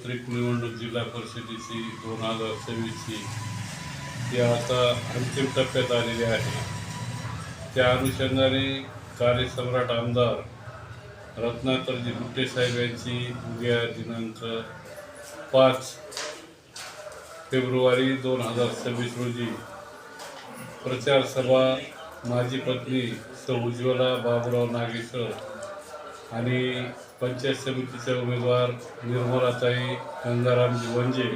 सार्वत्रिक निवडणूक जिल्हा परिषदेची 2026ची ही आता अंतिम टप्प्यात आलेली आहे। त्या अनुषंगाने कार्यसम्राट आमदार रत्नाकरजी गुट्टे साहेब यांची उद्या दिनांक 5 फेब्रुवारी 2026 रोजी प्रचार सभा माझी पत्नी सौ उज्ज्वला बाबूराव नागेश्वर आणि पंचायत समितीचे उमेदवार निर्मलाताई गंगारामजी वंजे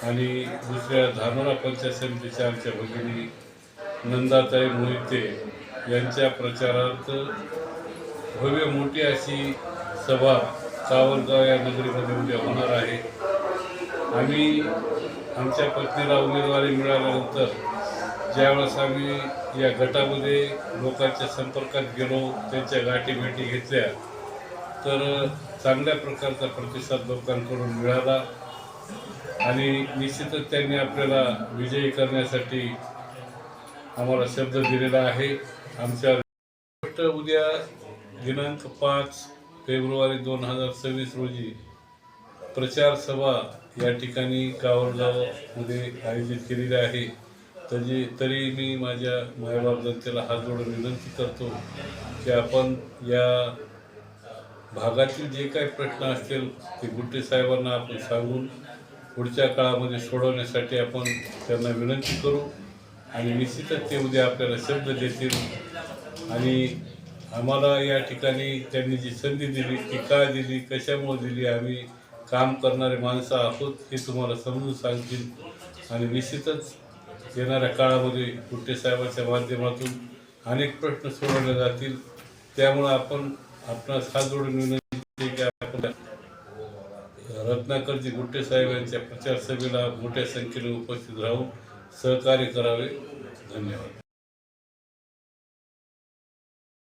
आणि दुसऱ्या धानोरा पंचायत समितीच्या आमच्या भगिनी नंदाताई मोहिते यांच्या प्रचारार्थ भव्य मोठी अशी सभा कावरगाव या नगरीमध्ये उद्या होणार आहे। आम्ही आमच्या पत्नीला उमेदवारी मिळाल्यानंतर ज्यावेळेस आम्ही या गटामध्ये लोकांच्या संपर्कात गेलो, त्यांच्या गाठीभेटी घेतल्या, तर चांगल्या प्रकारचा प्रतिसाद लोकांकडून मिळाला आणि निश्चितच त्यांनी आपल्याला विजयी करण्यासाठी आम्हाला शब्द दिलेला आहे। आमच्या उद्या दिनांक 5 फेब्रुवारी 2026 रोजी प्रचार सभा या ठिकाणी कावरगावमध्ये आयोजित केलेली आहे। तरी मी माझ्या मायबाप जनतेला हात जोडून विनंती करतो की आपण या भागातील जे काही प्रश्न असतील ते गुट्टे साहेबांना आपण सांगून पुढच्या काळामध्ये सोडवण्यासाठी आपण त्यांना विनंती करू आणि निश्चितच ते उद्या आपल्याला शब्द देतील आणि आम्हाला या ठिकाणी त्यांनी जी संधी दिली ती का दिली, कशामुळे दिली, आम्ही काम करणारे माणसं आहोत हे तुम्हाला समजून सांगतील आणि निश्चितच येणाऱ्या काळामध्ये गुट्टे साहेबांच्या माध्यमातून अनेक प्रश्न सोडवले जातील। त्यामुळे आपण आपणास हात जोडून विनंती की आपण रत्नाकरजी गुट्टे साहेब यांच्या प्रचार सभेला मोठ्या संख्येने उपस्थित राहून सहकार्य करावे। धन्यवाद।